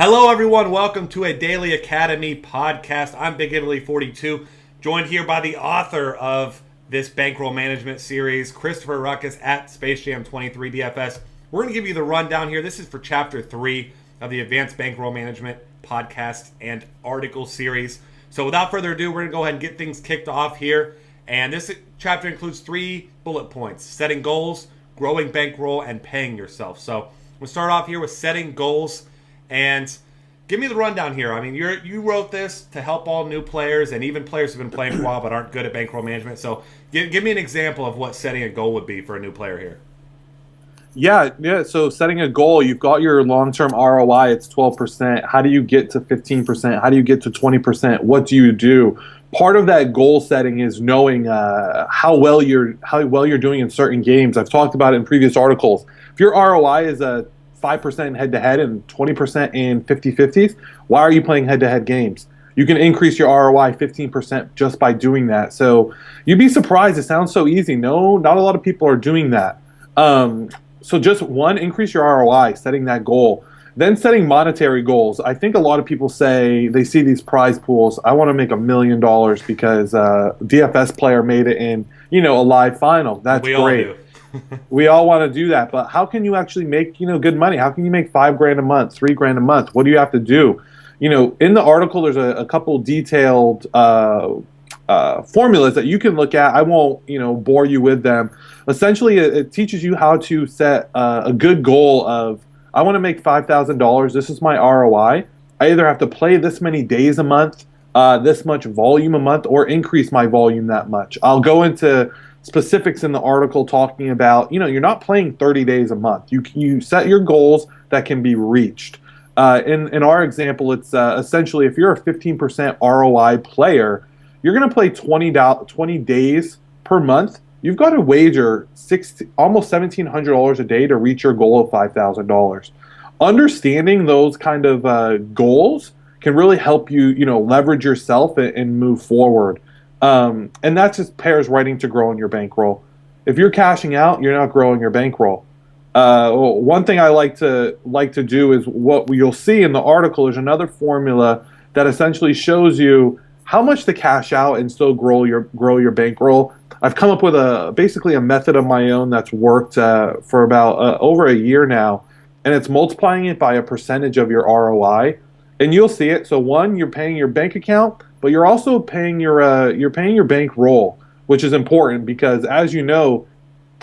Hello, everyone. Welcome to a Daily Academy podcast. I'm Big Italy 42, joined here by the author of this bankroll management series, Christopher Ruckus at Space Jam 23 DFS. We're going to give you the rundown here. This is for Chapter 3 of the Advanced Bankroll Management podcast and article series. So without further ado, we're going to go ahead and get things kicked off here. And this chapter includes 3 bullet points: setting goals, growing bankroll, and paying yourself. So we'll start off here with setting goals. And give me the rundown here. I mean, you wrote this to help all new players and even players who've been playing for a while but aren't good at bankroll management. So give me an example of what setting a goal would be for a new player here. Yeah. So setting a goal, you've got your long-term ROI. It's 12%. How do you get to 15%? How do you get to 20%? What do you do? Part of that goal setting is knowing how well you're doing in certain games. I've talked about it in previous articles. If your ROI is 5% head-to-head and 20% in 50-50s, why are you playing head-to-head games? You can increase your ROI 15% just by doing that. So you'd be surprised. It sounds so easy. No, not a lot of people are doing that. So just one, increase your ROI, setting that goal. Then setting monetary goals. I think a lot of people say they see these prize pools. I want to make $1 million because DFS player made it in, a live final. That's we great. All do. We all want to do that, but how can you actually make good money? How can you make $5,000 a month, $3,000 a month? What do you have to do? In the article, there's a couple detailed formulas that you can look at. I won't bore you with them. Essentially, it teaches you how to set a good goal of, I want to make $5,000. This is my ROI. I either have to play this many days a month, this much volume a month, or increase my volume that much. I'll go into specifics in the article talking about, you're not playing 30 days a month. You set your goals that can be reached. In our example, it's essentially if you're a 15% ROI player, you're going to play 20 days per month. You've got to wager almost $1,700 a day to reach your goal of $5,000. Understanding those kind of goals can really help you, leverage yourself and move forward. And that just pairs right into growing your bankroll. If you're cashing out, you're not growing your bankroll. One thing I like to do is what you'll see in the article is another formula that essentially shows you how much to cash out and still grow your bankroll. I've come up with basically a method of my own that's worked for about over a year now, and it's multiplying it by a percentage of your ROI, and you'll see it. So one, you're paying your bank account, but you're also paying your bankroll, which is important because, as you know,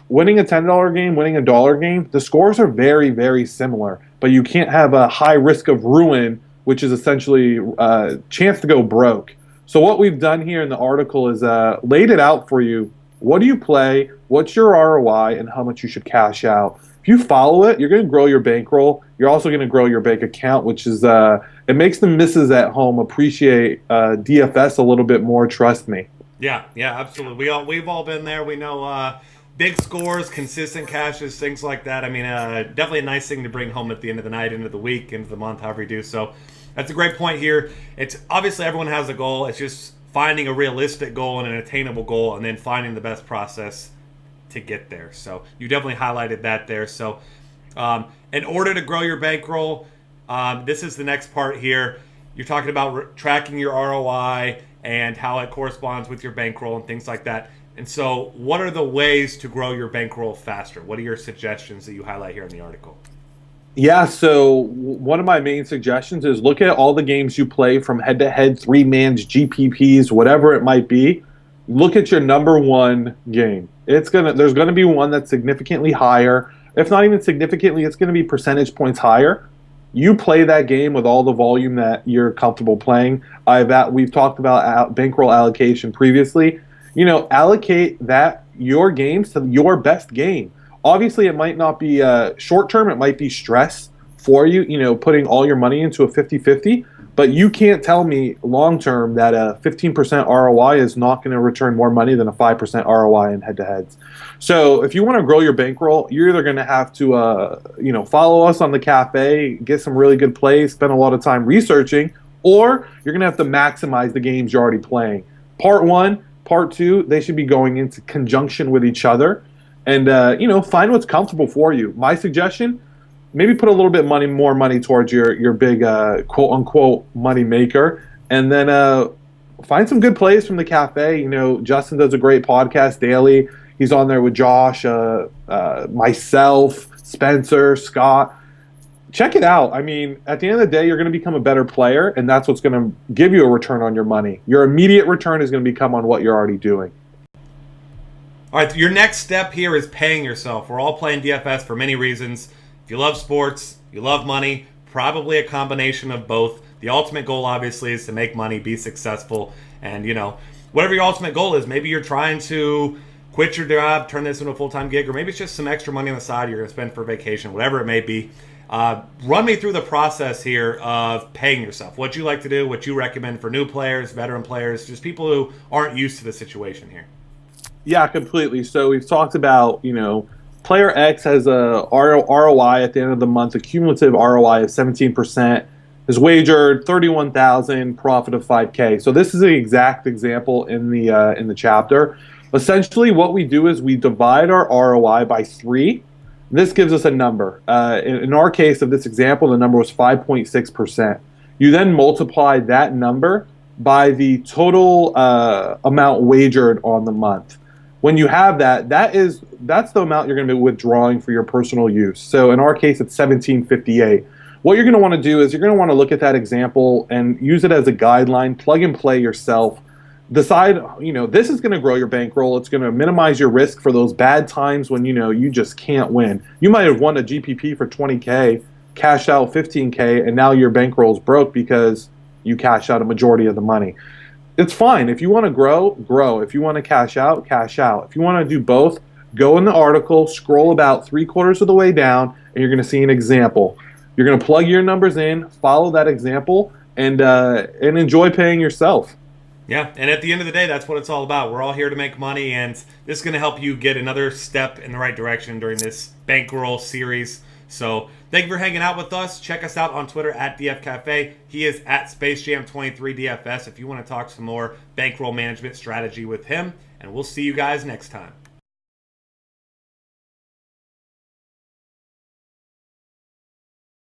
winning a $10 game, winning a dollar game, the scores are very, very similar. But you can't have a high risk of ruin, which is essentially a chance to go broke. So what we've done here in the article is laid it out for you. What do you play? What's your ROI, and how much you should cash out? If you follow it, you're going to grow your bankroll. You're also going to grow your bank account, which is it makes the misses at home appreciate DFS a little bit more. Trust me. Yeah, absolutely. We've all been there. We know big scores, consistent cashes, things like that. I mean, definitely a nice thing to bring home at the end of the night, end of the week, end of the month, however you do. So that's a great point here. It's obviously everyone has a goal. It's just finding a realistic goal and an attainable goal, and then finding the best process to get there. So you definitely highlighted that there. So in order to grow your bankroll, this is the next part here. You're talking about tracking your ROI and how it corresponds with your bankroll and things like that. And so what are the ways to grow your bankroll faster? What are your suggestions that you highlight here in the article? Yeah, so one of my main suggestions is look at all the games you play from head-to-head, 3-mans, GPPs, whatever it might be. Look at your number one game. There's gonna be one that's significantly higher. If not even significantly, it's gonna be percentage points higher. You play that game with all the volume that you're comfortable playing. We've talked about bankroll allocation previously. Allocate your games to your best game. Obviously, it might not be short term. It might be stress for you, putting all your money into a 50-50. But you can't tell me long term that a 15% ROI is not going to return more money than a 5% ROI in head-to-heads. So if you want to grow your bankroll, you're either going to have to, follow us on the cafe, get some really good plays, spend a lot of time researching, or you're going to have to maximize the games you're already playing. Part 1, Part 2, they should be going into conjunction with each other. And, find what's comfortable for you. My suggestion, maybe put a little bit more money towards your big quote unquote money maker, and then find some good plays from the cafe. You know, Justin does a great podcast daily. He's on there with Josh, myself, Spencer, Scott. Check it out. I mean, at the end of the day, you're going to become a better player, and that's what's going to give you a return on your money. Your immediate return is going to become on what you're already doing. All right, your next step here is paying yourself. We're all playing DFS for many reasons. If you love sports, you love money, probably a combination of both. The ultimate goal, obviously, is to make money, be successful, and, you know, whatever your ultimate goal is, maybe you're trying to quit your job, turn this into a full-time gig, or maybe it's just some extra money on the side you're going to spend for vacation, whatever it may be. Run me through the process here of paying yourself. What you like to do, what you recommend for new players, veteran players, just people who aren't used to the situation here. Yeah, completely. So we've talked about, you know, player X has a ROI at the end of the month, a cumulative ROI of 17%, has wagered 31,000, profit of 5K. So this is an exact example in the chapter. Essentially, what we do is we divide our ROI by 3. This gives us a number. In our case of this example, the number was 5.6%. You then multiply that number by the total amount wagered on the month. When you have that, that's the amount you're going to be withdrawing for your personal use. So in our case, it's $17.58. What you're going to want to do is you're going to want to look at that example and use it as a guideline, plug and play yourself. Decide, you know, this is going to grow your bankroll. It's going to minimize your risk for those bad times when, you know, you just can't win. You might have won a GPP for 20K, cashed out 15K, and now your bankroll's broke because you cashed out a majority of the money. It's fine. If you want to grow, grow. If you want to cash out, cash out. If you want to do both, go in the article, scroll about 3/4 of the way down, and you're going to see an example. You're going to plug your numbers in, follow that example, and enjoy paying yourself. Yeah, and at the end of the day, that's what it's all about. We're all here to make money, and this is going to help you get another step in the right direction during this Bankroll series. So thank you for hanging out with us. Check us out on Twitter at DF Cafe. He is at SpaceJam23DFS if you want to talk some more bankroll management strategy with him. And we'll see you guys next time.